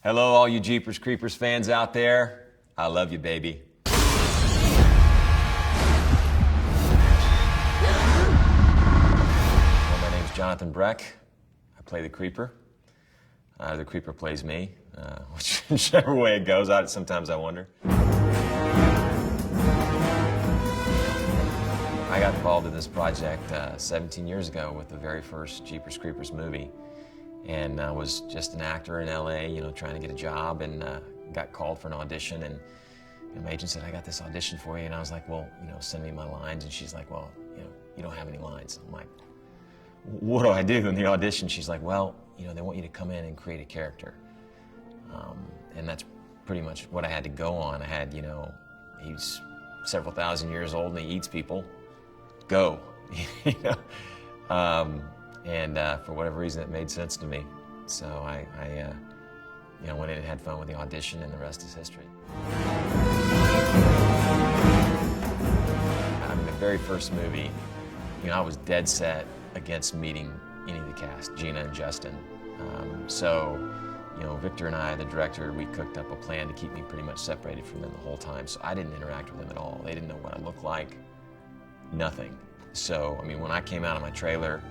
Hello, all you Jeepers Creepers fans out there. I love you, baby. Well, my name's Jonathan Breck. I play the Creeper. The Creeper plays me, whichever way it goes. Sometimes I wonder. I got involved in this project 17 years ago with the very first Jeepers Creepers movie. And I was just an actor in LA, trying to get a job, and got called for an audition. And my agent said, I got this audition for you. And I was like, well, send me my lines. And she's like, well, you don't have any lines. I'm like, what do I do in the audition? She's like, well, they want you to come in and create a character. And that's pretty much what I had to go on. I had, he's several thousand years old and he eats people. Go, And for whatever reason, it made sense to me. So I went in and had fun with the audition, and the rest is history. The very first movie, I was dead set against meeting any of the cast, Gina and Justin. Victor and I, the director, we cooked up a plan to keep me pretty much separated from them the whole time. So I didn't interact with them at all. They didn't know what I looked like, nothing. So, when I came out of my trailer,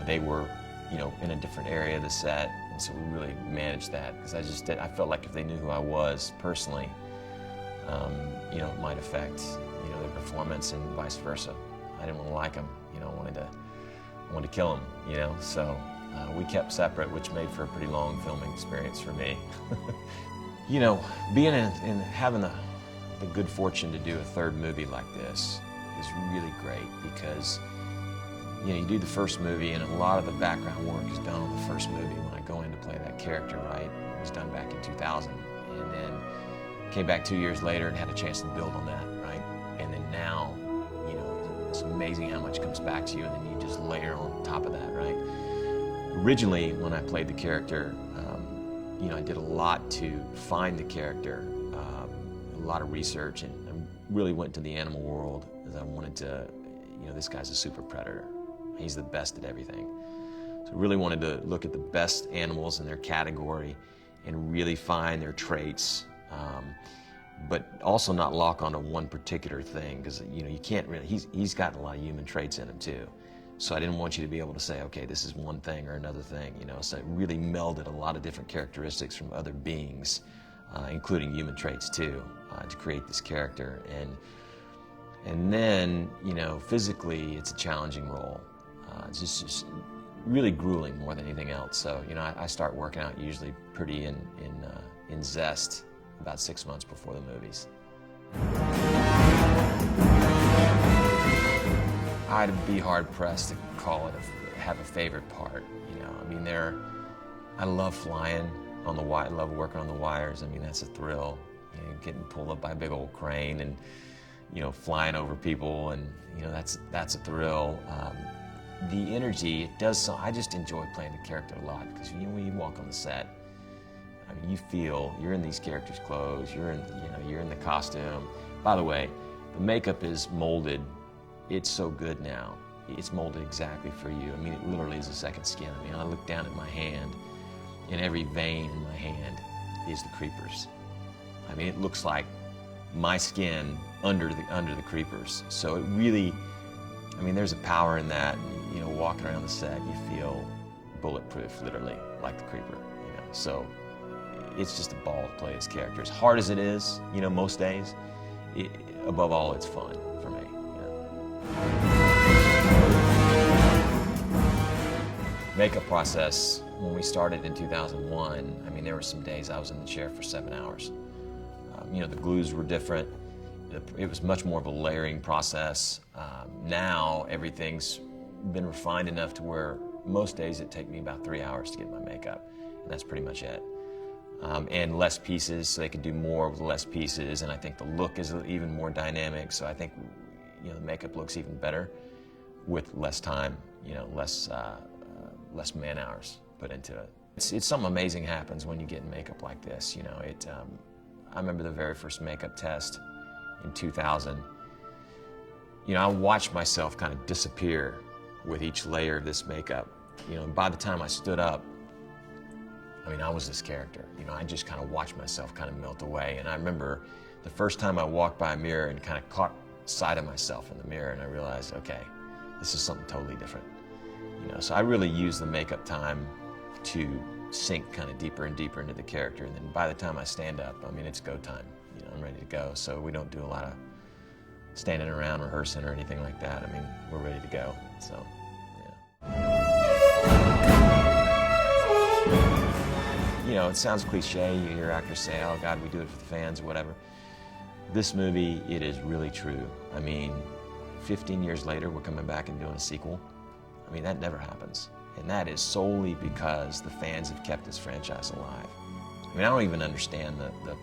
they were, in a different area of the set, and so we really managed that, because I felt like if they knew who I was personally, it might affect, their performance, and vice versa. I didn't want to like them, I wanted to kill them, so we kept separate, which made for a pretty long filming experience for me. Being in having the good fortune to do a third movie like this is really great, because you do the first movie, and a lot of the background work is done on the first movie. When I go in to play that character, right, it was done back in 2000, and then came back 2 years later and had a chance to build on that, right? And then now, it's amazing how much comes back to you, and then you just layer on top of that, right? Originally, when I played the character, I did a lot to find the character, a lot of research, and I really went to the animal world, as I wanted to, this guy's a super predator. He's the best at everything. So I really wanted to look at the best animals in their category and really find their traits, but also not lock onto one particular thing, because you can't really, he's got a lot of human traits in him too. So I didn't want you to be able to say, okay, this is one thing or another thing, so it really melded a lot of different characteristics from other beings, including human traits too, to create this character. And then, physically, it's a challenging role. It's just really grueling more than anything else. So, I start working out usually pretty in zest about 6 months before the movies. I'd be hard pressed to call it have a favorite part. I love flying on the wire. I love working on the wires. That's a thrill. Getting pulled up by a big old crane and flying over people, and that's a thrill. The energy, it does so. I just enjoy playing the character a lot, because when you walk on the set, you feel you're in these characters' clothes. You're in the costume. By the way, the makeup is molded. It's so good now. It's molded exactly for you. It literally is a second skin. I look down at my hand, and every vein in my hand is the Creepers. It looks like my skin under the Creepers. So it really, there's a power in that. Walking around the set, you feel bulletproof, literally, like the Creeper. So it's just a ball to play this character. As hard as it is, most days, above all, it's fun for me. Makeup process, when we started in 2001, there were some days I was in the chair for 7 hours. The glues were different. It was much more of a layering process. Now everything's been refined enough to where most days it takes me about 3 hours to get my makeup, and that's pretty much it. And less pieces, so they could do more with less pieces, and I think the look is even more dynamic, so I think the makeup looks even better with less time, less man hours put into it. It's something amazing happens when you get in makeup like this. I remember the very first makeup test in 2000. I watched myself kind of disappear with each layer of this makeup. By the time I stood up, I mean, I was this character. You know, I just kind of watched myself kind of melt away. And I remember the first time I walked by a mirror and kind of caught sight of myself in the mirror, and I realized, okay, this is something totally different. You know, so I really used the makeup time to sink kind of deeper and deeper into the character. And then by the time I stand up, I mean, it's go time. You know, I'm ready to go. So we don't do a lot of standing around rehearsing or anything like that. I mean, we're ready to go. So, yeah. You know, it sounds cliche. You hear actors say, oh God, we do it for the fans or whatever. This movie, it is really true. I mean, 15 years later, we're coming back and doing a sequel. I mean, that never happens. And that is solely because the fans have kept this franchise alive. I mean, I don't even understand the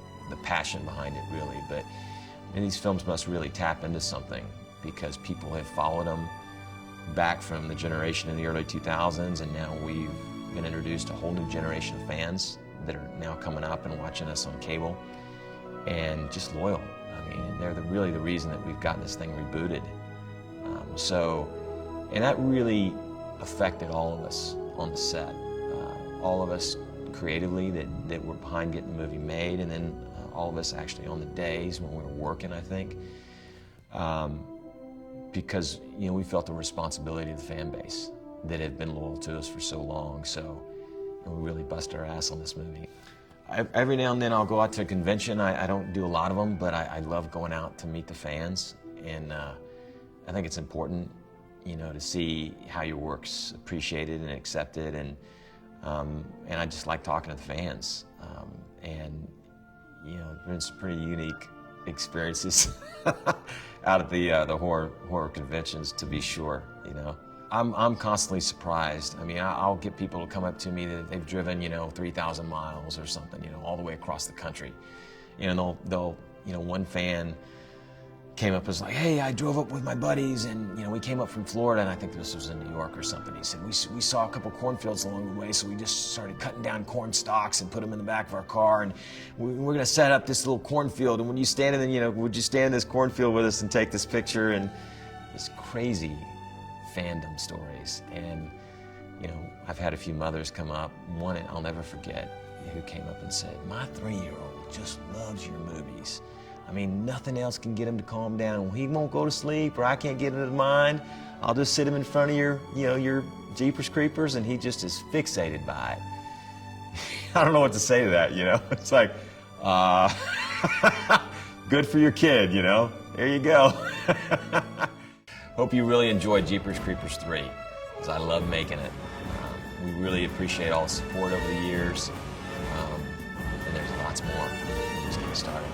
passion behind it, really, but I mean, these films must really tap into something because people have followed them back from the generation in the early 2000s, and now we've been introduced to a whole new generation of fans that are now coming up and watching us on cable, and just loyal. I mean, they're really the reason that we've gotten this thing rebooted. And that really affected all of us on the set. All of us creatively that were behind getting the movie made, and then all of us actually on the days when we were working, I think. Because, you know, we felt the responsibility of the fan base that had been loyal to us for so long, so we really busted our ass on this movie. Every now and then I'll go out to a convention. I don't do a lot of them, but I love going out to meet the fans, and I think it's important, you know, to see how your work's appreciated and accepted, and I just like talking to the fans, and you know, there's been some pretty unique experiences out at the horror conventions, to be sure. You know, I'm constantly surprised. I mean, I'll get people to come up to me that they've driven, you know, 3,000 miles or something, you know, all the way across the country. You know, they'll you know, one fan came up and was like, hey, I drove up with my buddies, and you know, we came up from Florida, and I think this was in New York or something. He said, we saw a couple cornfields along the way, so we just started cutting down corn stalks and put them in the back of our car, and we're gonna set up this little cornfield, and when you stand in, you know, would you stand in this cornfield with us and take this picture? And it's crazy fandom stories. And you know, I've had a few mothers come up, one I'll never forget, who came up and said, my 3-year-old just loves your movies. I mean, nothing else can get him to calm down. When he won't go to sleep, or I can't get into mind, I'll just sit him in front of your, you know, your Jeepers Creepers, and he just is fixated by it. I don't know what to say to that, you know? It's like, good for your kid, you know? There you go. Hope you really enjoyed Jeepers Creepers 3, because I love making it. We really appreciate all the support over the years, and there's lots more. We're just getting started.